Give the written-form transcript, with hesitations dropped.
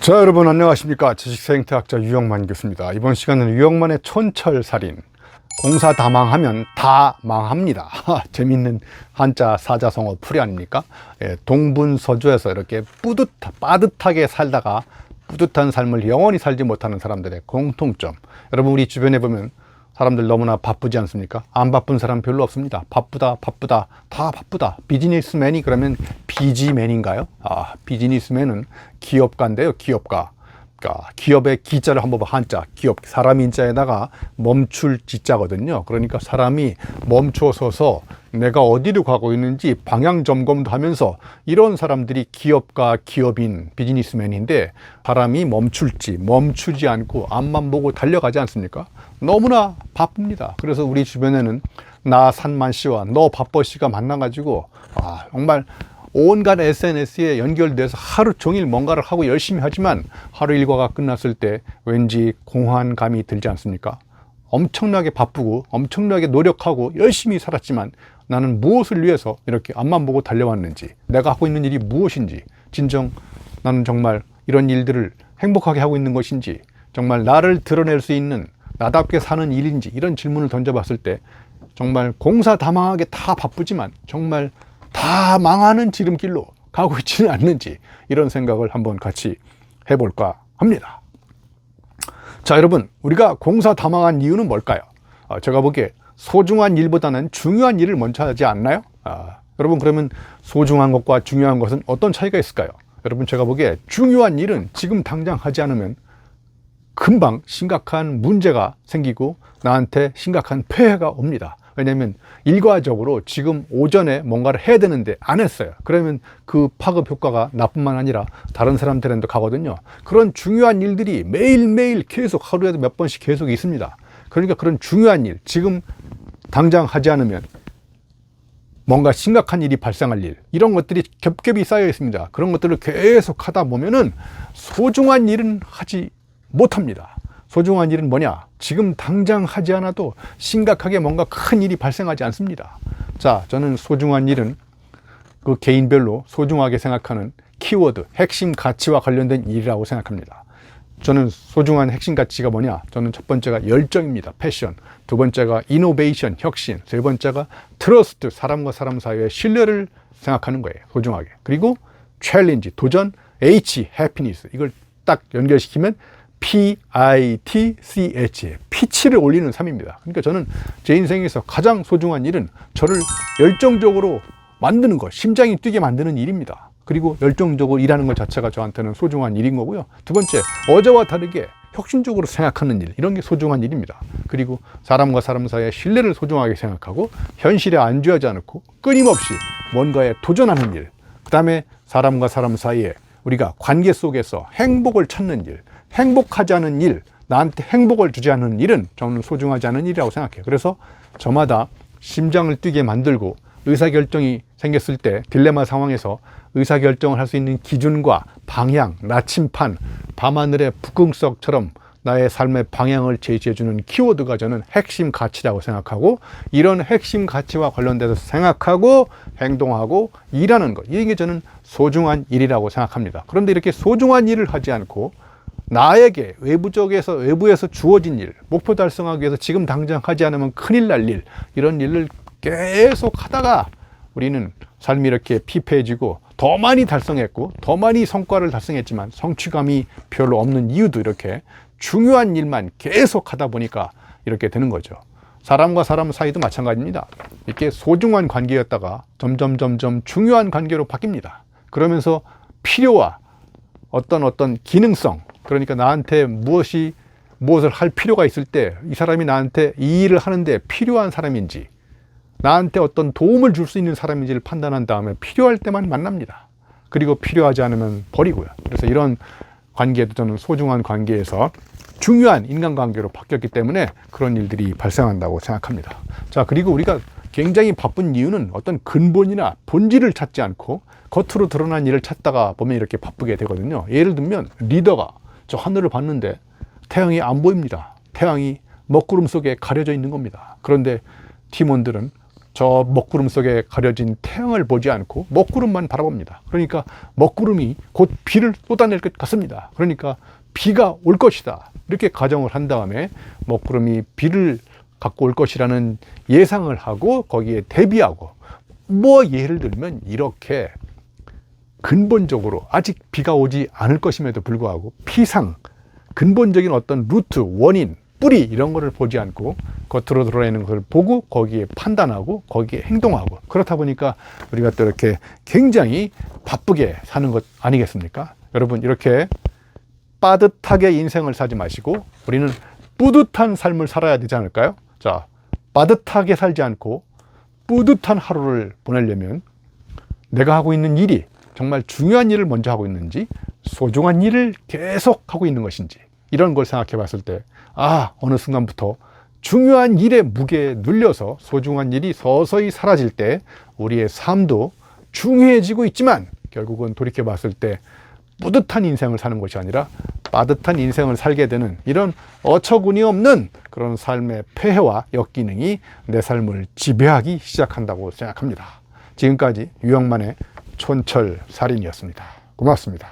자, 여러분 안녕하십니까. 지식생태학자 유영만 교수입니다. 이번 시간은 유영만의 촌철살인, 공사 다 망하면 다 망합니다. 재밌는 한자 사자성어 풀이 아닙니까? 예, 동분서주에서 이렇게 빠듯하게 살다가 뿌듯한 삶을 영원히 살지 못하는 사람들의 공통점. 여러분, 우리 주변에 보면 사람들 너무나 바쁘지 않습니까? 안 바쁜 사람 별로 없습니다. 바쁘다 다 바쁘다. 비즈니스맨이 그러면 비지맨인가요? 비즈니스맨은 기업가인데요. 기업가. 그러니까 기업의 기자를 한번 봐. 한자 기업, 사람 인자에다가 멈출 지자거든요. 그러니까 사람이 멈춰서서 내가 어디로 가고 있는지 방향 점검도 하면서, 이런 사람들이 기업가, 기업인, 비즈니스맨인데, 사람이 멈추지 않고 앞만 보고 달려가지 않습니까? 너무나 바쁩니다. 그래서 우리 주변에는 나 산만 씨와 너 바빠 씨가 만나가지고 정말 온갖 SNS에 연결돼서 하루 종일 뭔가를 하고 열심히 하지만 하루 일과가 끝났을 때 왠지 공허함이 들지 않습니까? 엄청나게 바쁘고 엄청나게 노력하고 열심히 살았지만 나는 무엇을 위해서 이렇게 앞만 보고 달려왔는지, 내가 하고 있는 일이 무엇인지, 진정 나는 정말 이런 일들을 행복하게 하고 있는 것인지, 정말 나를 드러낼 수 있는 나답게 사는 일인지, 이런 질문을 던져봤을 때 정말 공사 다 망하게 다 바쁘지만 정말 다 망하는 지름길로 가고 있지는 않는지, 이런 생각을 한번 같이 해볼까 합니다. 자, 여러분, 우리가 공사 다 망한 이유는 뭘까요? 제가 보기에 소중한 일보다는 중요한 일을 먼저 하지 않나요? 여러분, 그러면 소중한 것과 중요한 것은 어떤 차이가 있을까요? 여러분, 제가 보기에 중요한 일은 지금 당장 하지 않으면 금방 심각한 문제가 생기고 나한테 심각한 폐해가 옵니다. 왜냐하면 일과적으로 지금 오전에 뭔가를 해야 되는데 안 했어요. 그러면 그 파급 효과가 나뿐만 아니라 다른 사람들한테도 가거든요. 그런 중요한 일들이 매일매일 계속, 하루에도 몇 번씩 계속 있습니다. 그러니까 그런 중요한 일, 지금 당장 하지 않으면 뭔가 심각한 일이 발생할 일, 이런 것들이 겹겹이 쌓여 있습니다. 그런 것들을 계속 하다 보면은 소중한 일은 하지 못합니다. 소중한 일은 뭐냐? 지금 당장 하지 않아도 심각하게 뭔가 큰 일이 발생하지 않습니다. 자, 저는 소중한 일은 그 개인별로 소중하게 생각하는 키워드, 핵심 가치와 관련된 일이라고 생각합니다. 저는 소중한 핵심 가치가 뭐냐? 저는 첫 번째가 열정입니다. 패션. 두 번째가 이노베이션, 혁신. 세 번째가 트러스트, 사람과 사람 사이의 신뢰를 생각하는 거예요. 소중하게. 그리고 챌린지, 도전. H, 해피니스. 이걸 딱 연결시키면 PITCH, 피치를 올리는 삶입니다. 그러니까 저는 제 인생에서 가장 소중한 일은 저를 열정적으로 만드는 것, 심장이 뛰게 만드는 일입니다. 그리고 열정적으로 일하는 것 자체가 저한테는 소중한 일인 거고요. 두 번째, 어제와 다르게 혁신적으로 생각하는 일, 이런 게 소중한 일입니다. 그리고 사람과 사람 사이의 신뢰를 소중하게 생각하고 현실에 안주하지 않고 끊임없이 뭔가에 도전하는 일, 그 다음에 사람과 사람 사이에 우리가 관계 속에서 행복을 찾는 일, 행복하지 않은 일, 나한테 행복을 주지 않는 일은 저는 소중하지 않은 일이라고 생각해요. 그래서 저마다 심장을 뛰게 만들고 의사결정이 생겼을 때 딜레마 상황에서 의사결정을 할 수 있는 기준과 방향, 나침판, 밤하늘의 북극석처럼 나의 삶의 방향을 제시해주는 키워드가 저는 핵심 가치라고 생각하고, 이런 핵심 가치와 관련돼서 생각하고 행동하고 일하는 것, 이게 저는 소중한 일이라고 생각합니다. 그런데 이렇게 소중한 일을 하지 않고 나에게 외부에서 주어진 일, 목표 달성하기 위해서 지금 당장 하지 않으면 큰일 날 일, 이런 일을 계속 하다가 우리는 삶이 이렇게 피폐해지고 더 많이 달성했고 더 많이 성과를 달성했지만 성취감이 별로 없는 이유도 이렇게 중요한 일만 계속 하다 보니까 이렇게 되는 거죠. 사람과 사람 사이도 마찬가지입니다. 이렇게 소중한 관계였다가 점점 중요한 관계로 바뀝니다. 그러면서 필요와 어떤 기능성, 그러니까 나한테 무엇을 할 필요가 있을 때 이 사람이 나한테 이 일을 하는데 필요한 사람인지, 나한테 어떤 도움을 줄 수 있는 사람인지를 판단한 다음에 필요할 때만 만납니다. 그리고 필요하지 않으면 버리고요. 그래서 이런 관계도 저는 소중한 관계에서 중요한 인간관계로 바뀌었기 때문에 그런 일들이 발생한다고 생각합니다. 자, 그리고 우리가 굉장히 바쁜 이유는 어떤 근본이나 본질을 찾지 않고 겉으로 드러난 일을 찾다가 보면 이렇게 바쁘게 되거든요. 예를 들면 리더가 저 하늘을 봤는데 태양이 안 보입니다. 태양이 먹구름 속에 가려져 있는 겁니다. 그런데 팀원들은 저 먹구름 속에 가려진 태양을 보지 않고 먹구름만 바라봅니다. 그러니까 먹구름이 곧 비를 쏟아낼 것 같습니다. 그러니까 비가 올 것이다. 이렇게 가정을 한 다음에 먹구름이 비를 갖고 올 것이라는 예상을 하고 거기에 대비하고, 뭐 예를 들면 이렇게 근본적으로 아직 비가 오지 않을 것임에도 불구하고 피상, 근본적인 어떤 루트, 원인, 뿌리 이런 거를 보지 않고 겉으로 드러내는 것을 보고 거기에 판단하고 거기에 행동하고, 그렇다 보니까 우리가 또 이렇게 굉장히 바쁘게 사는 것 아니겠습니까? 여러분, 이렇게 빠듯하게 인생을 살지 마시고 우리는 뿌듯한 삶을 살아야 되지 않을까요? 자, 빠듯하게 살지 않고 뿌듯한 하루를 보내려면 내가 하고 있는 일이 정말 중요한 일을 먼저 하고 있는지, 소중한 일을 계속 하고 있는 것인지, 이런 걸 생각해 봤을 때, 어느 순간부터 중요한 일의 무게에 눌려서 소중한 일이 서서히 사라질 때 우리의 삶도 중요해지고 있지만, 결국은 돌이켜 봤을 때 뿌듯한 인생을 사는 것이 아니라 빠듯한 인생을 살게 되는 이런 어처구니 없는 그런 삶의 폐해와 역기능이 내 삶을 지배하기 시작한다고 생각합니다. 지금까지 유영만의 촌철살인이었습니다. 고맙습니다.